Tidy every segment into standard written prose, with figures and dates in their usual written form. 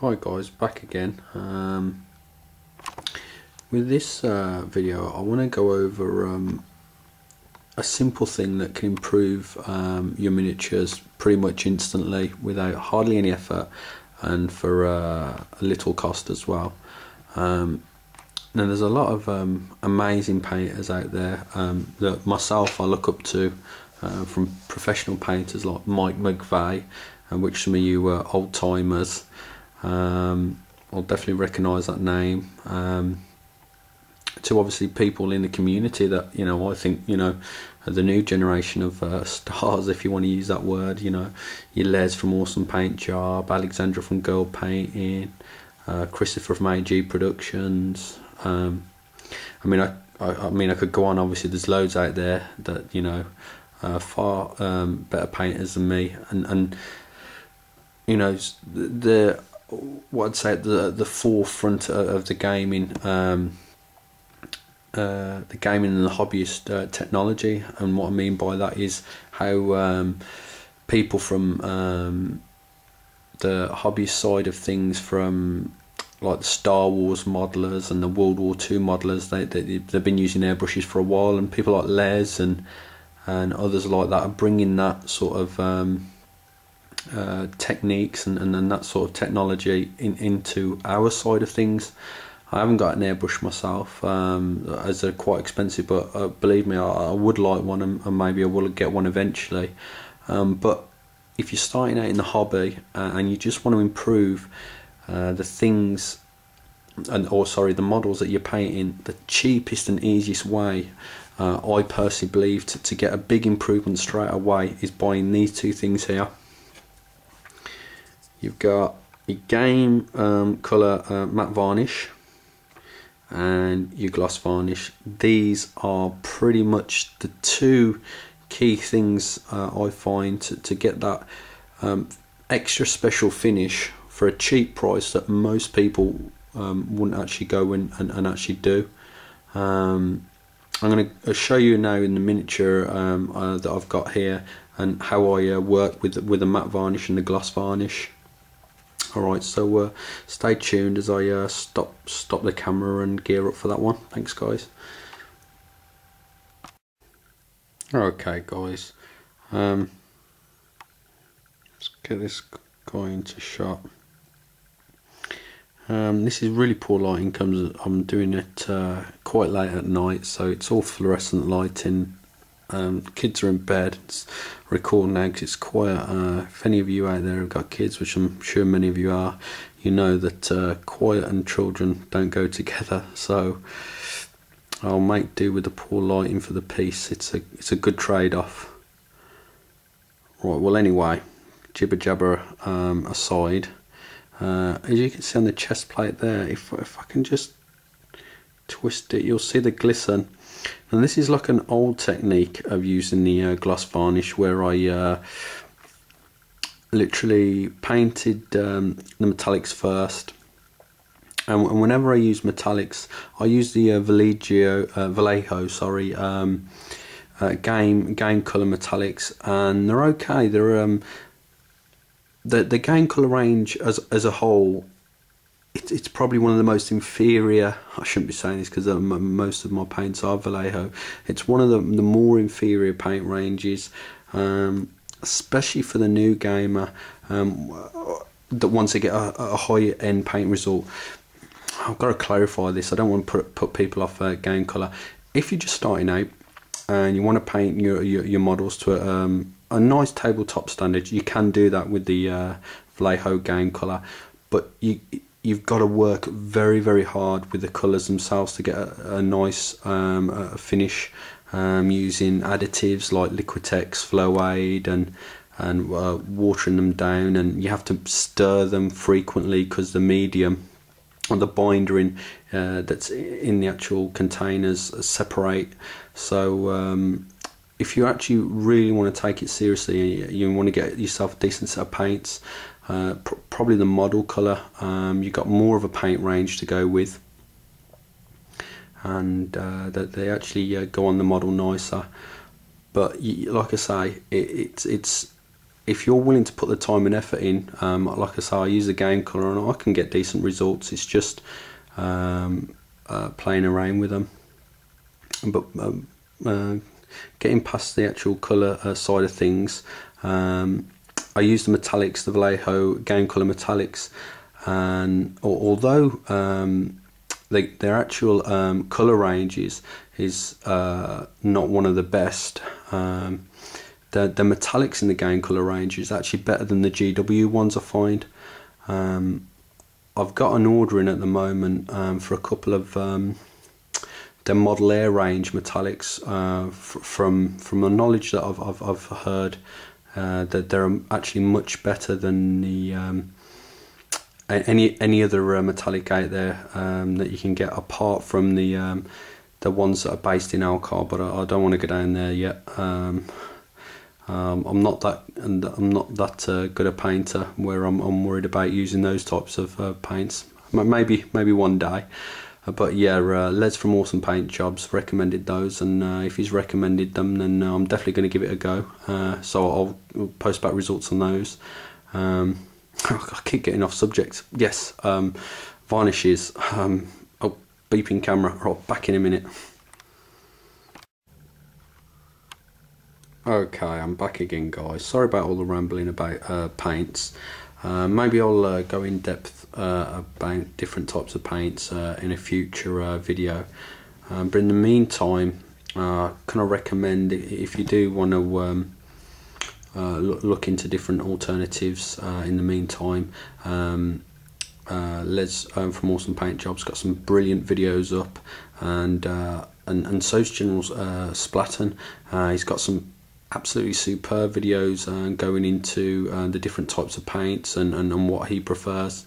Hi guys, back again. With this video I want to go over a simple thing that can improve your miniatures pretty much instantly without hardly any effort and for a little cost as well. Now there's a lot of amazing painters out there that myself I look up to, from professional painters like Mike McVeigh, which some of you old timers I'll definitely recognise that name, to obviously people in the community that I think are the new generation of stars, if you want to use that word. Your Les from Awesome Paint Job, Alexandra from Girl Painting, Christopher from AG Productions. I mean I could go on. Obviously there's loads out there that far better painters than me, and what I'd say at the forefront of the gaming, the gaming and the hobbyist technology. And what I mean by that is how people from the hobbyist side of things, from like the Star Wars modelers and the World War II modelers, they've been using airbrushes for a while, and people like Les and others like that are bringing that sort of techniques and that sort of technology into our side of things. I haven't got an airbrush myself, as they're quite expensive, but believe me, I would like one, and maybe I will get one eventually. But if you're starting out in the hobby and you just want to improve the things, the models that you're painting, the cheapest and easiest way, I personally believe, to get a big improvement straight away is buying these two things here. You've got your game colour matte varnish and your gloss varnish. These are pretty much the two key things I find to get that extra special finish for a cheap price that most people wouldn't actually go and actually do. I'm going to show you now in the miniature that I've got here, and how I work with the matte varnish and the gloss varnish. Alright, so stay tuned as I stop the camera and gear up for that one. Thanks guys. Okay guys, let's get this guy into shot. This is really poor lighting, I'm doing it quite late at night, so it's all fluorescent lighting. Kids are in bed. It's recording now because it's quiet. If any of you out there have got kids, which I'm sure many of you are, you know that quiet and children don't go together. So I'll make do with the poor lighting for the piece. It's a good trade-off. Right. Well, anyway, jibber jabber aside, as you can see on the chest plate there, if I can just twist it, you'll see the glisten. And this is like an old technique of using the gloss varnish, where I literally painted the metallics first, and whenever I use metallics I use the Vallejo game color metallics, and they're okay. They're the game color range as a whole, it's probably one of the most inferior. I shouldn't be saying this because most of my paints are Vallejo. It's one of the more inferior paint ranges, especially for the new gamer that wants to get a high end paint result. I've got to clarify this. I don't want to put people off game color. If you're just starting out and you want to paint your models to a nice tabletop standard, you can do that with the Vallejo game color, but you've got to work very, very hard with the colours themselves to get a nice finish, using additives like Liquitex, Flow Aid, and watering them down, and you have to stir them frequently because the medium or the binder that's in the actual containers separate. So if you actually really want to take it seriously, you want to get yourself a decent set of paints, probably the model colour, you've got more of a paint range to go with, and that they actually go on the model nicer. But like I say, it's if you're willing to put the time and effort in, like I say, I use the game colour and I can get decent results. It's just playing around with them. But getting past the actual colour side of things, I use the metallics, the Vallejo game colour metallics, and although their actual colour range is not one of the best, the metallics in the game colour range is actually better than the GW ones, I find. I've got an order in at the moment for a couple of the Model Air range metallics, from the knowledge that I've heard, that they're actually much better than the any other metallic out there that you can get, apart from the ones that are based in alcohol. But I don't want to go down there yet. I'm not that good a painter where I'm worried about using those types of paints. Maybe one day. But yeah, Les from Awesome Paint Jobs recommended those, and if he's recommended them, then I'm definitely going to give it a go. So I'll post back results on those. I keep getting off subject. Yes, varnishes. Oh, beeping camera. Oh, back in a minute. Okay, I'm back again, guys. Sorry about all the rambling about paints. Maybe I'll go in depth about different types of paints in a future video. But in the meantime, can I recommend, if you do want to look into different alternatives in the meantime, Les from Awesome Paint Jobs got some brilliant videos up, and so's General Splatten. He's got some absolutely superb videos going into the different types of paints and what he prefers,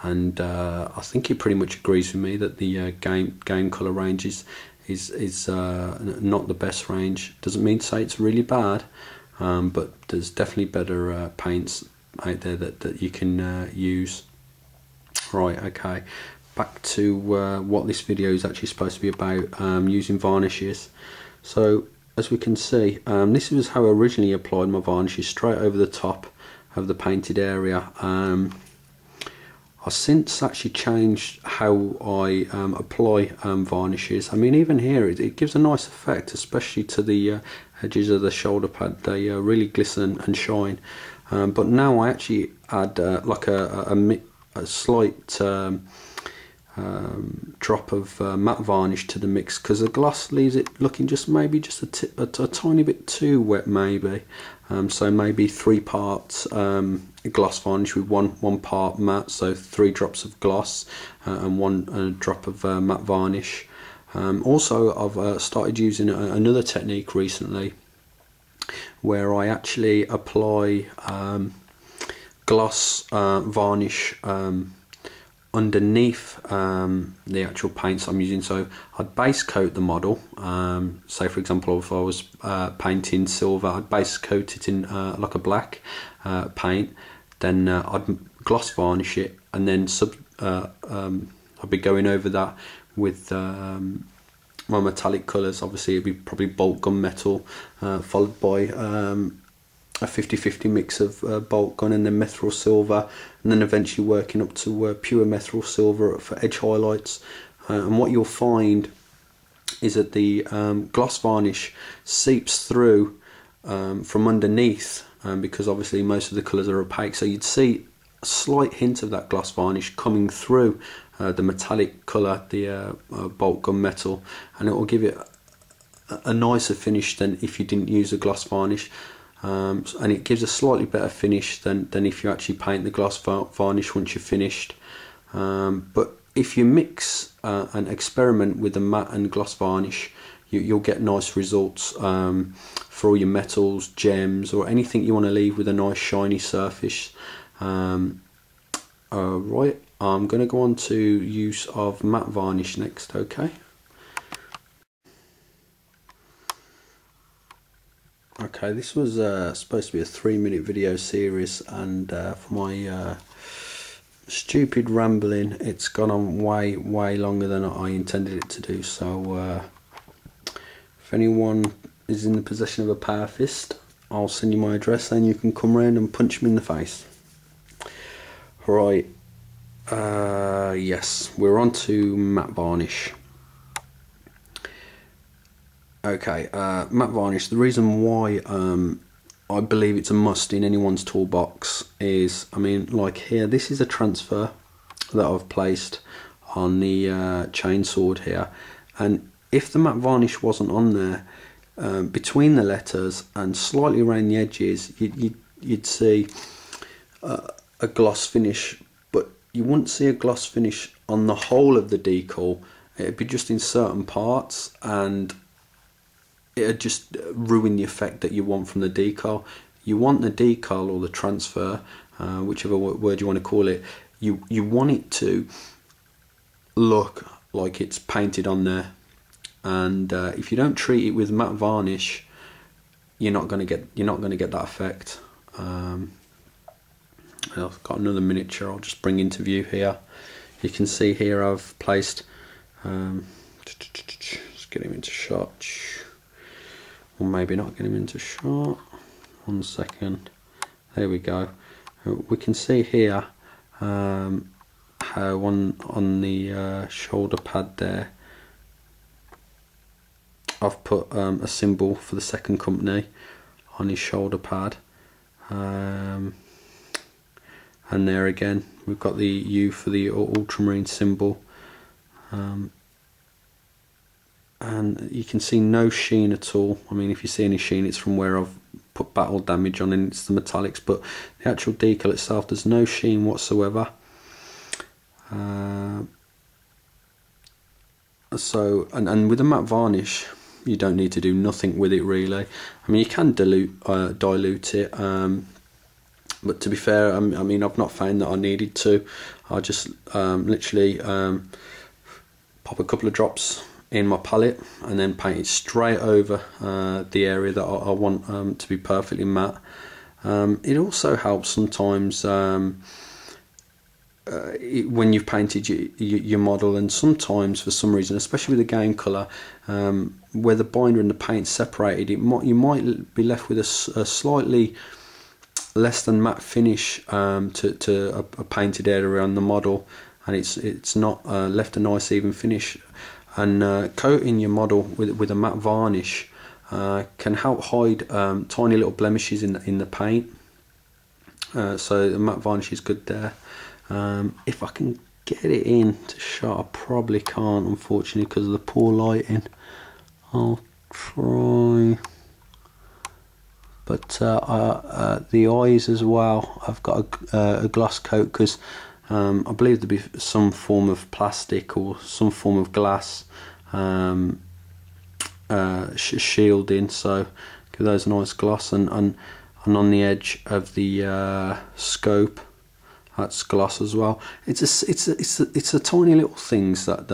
and I think he pretty much agrees with me that the game colour range is not the best range. Doesn't mean to say it's really bad, but there's definitely better paints out there that you can use. Right, okay, back to what this video is actually supposed to be about, using varnishes. So as we can see, this was how I originally applied my varnishes, straight over the top of the painted area. I've since actually changed how I apply varnishes. I mean, even here it gives a nice effect, especially to the edges of the shoulder pad. They really glisten and shine. But now I actually add like a slight drop of matte varnish to the mix, because the gloss leaves it looking just maybe just a tiny bit too wet, maybe. So maybe 3 parts gloss varnish with one part matte, so 3 drops of gloss and 1 drop of matte varnish. Also, I've started using another technique recently where I actually apply gloss varnish underneath the actual paints I'm using. So I'd base coat the model, say for example if I was painting silver, I'd base coat it in like a black paint, then I'd gloss varnish it, and then I'd be going over that with my metallic colours. Obviously it'd be probably bulk gunmetal, followed by a 50-50 mix of bulk gun and then methyl silver, and then eventually working up to pure methyl silver for edge highlights. And what you'll find is that the gloss varnish seeps through from underneath, because obviously most of the colours are opaque, so you'd see a slight hint of that gloss varnish coming through the metallic colour, the bulk gun metal, and it will give it a nicer finish than if you didn't use a gloss varnish. And it gives a slightly better finish than if you actually paint the gloss varnish once you're finished. But if you mix and experiment with the matte and gloss varnish, you'll get nice results for all your metals, gems, or anything you want to leave with a nice shiny surface. Right, I'm going to go on to use of matte varnish next, okay? Okay, this was supposed to be a 3-minute video series, and for my stupid rambling, it's gone on way longer than I intended it to do. So if anyone is in the possession of a power fist, I'll send you my address and you can come round and punch me in the face. Right, yes, we're on to matte varnish. Okay, matte varnish, the reason why I believe it's a must in anyone's toolbox is, I mean, like here, this is a transfer that I've placed on the chainsword here, and if the matte varnish wasn't on there, between the letters and slightly around the edges, you'd see a gloss finish, but you wouldn't see a gloss finish on the whole of the decal. It'd be just in certain parts, and it'd just ruin the effect that you want from the decal. You want the decal or the transfer, whichever word you want to call it, you want it to look like it's painted on there. And if you don't treat it with matte varnish, you're not going to get that effect. I've got another miniature I'll just bring into view here. You can see here I've placed, let's get him into shot, or maybe not get him into shot. 1 second. There we go. We can see here how on the shoulder pad there, I've put a symbol for the second company on his shoulder pad, and there again we've got the U for the ultramarine symbol, and you can see no sheen at all. I mean, if you see any sheen, it's from where I've put battle damage on, and it's the metallics, but the actual decal itself, there's no sheen whatsoever. So and with the matte varnish, you don't need to do nothing with it really. I mean, you can dilute it, but to be fair, I mean, I've not found that I needed to. I just literally pop a couple of drops in my palette and then paint it straight over the area that I want to be perfectly matte. It also helps sometimes when you've painted your model, and sometimes for some reason, especially with the game colour, where the binder and the paint separated, you might be left with a slightly less than matte finish to a painted area around the model, and it's not left a nice even finish. And coating your model with a matte varnish can help hide tiny little blemishes in the paint. So the matte varnish is good there. If I can get it in to shot, I probably can't, unfortunately, because of the poor lighting. I'll try. But the eyes as well, I've got a gloss coat, because I believe there'll be some form of plastic or some form of glass shielding, so give those a nice gloss, and on the edge of the scope, that's gloss as well. It's a tiny little things that